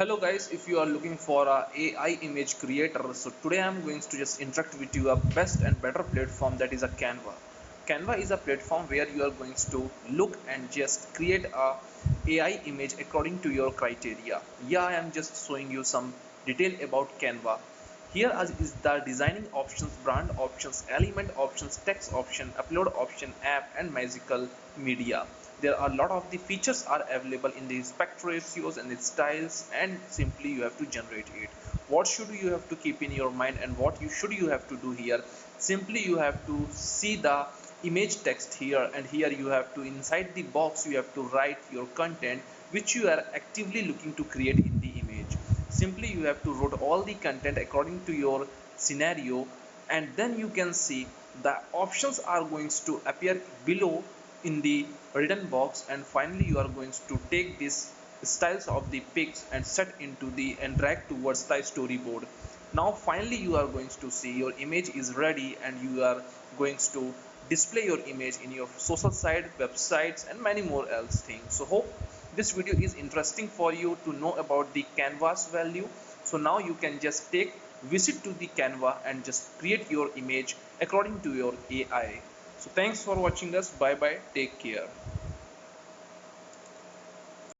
Hello guys, if you are looking for a AI image creator, so today I'm going to just interact with you a best and better platform, that is a Canva. Canva is a platform where you are going to look and just create a AI image according to your criteria. Yeah, I am just showing you some detail about Canva. Here is the designing options, brand options, element options, text option, upload option, app and magical media. There are a lot of the features are available in the aspect ratios and the styles, and simply you have to generate it. What should you have to keep in your mind and what you have to do here? Simply you have to see the image text here, and here you have to, inside the box you have to write your content which you are actively looking to create in the image. Simply you have to write all the content according to your scenario, and then you can see the options are going to appear below in the written box, and finally you are going to take this styles of the pics and set into the and drag towards the storyboard. Now finally you are going to see your image is ready, and you are going to display your image in your social site, websites and many more else things. So hope this video is interesting for you to know about the canvas value. So now you can just take visit to the Canva and just create your image according to your AI. So thanks for watching us. Bye bye, take care.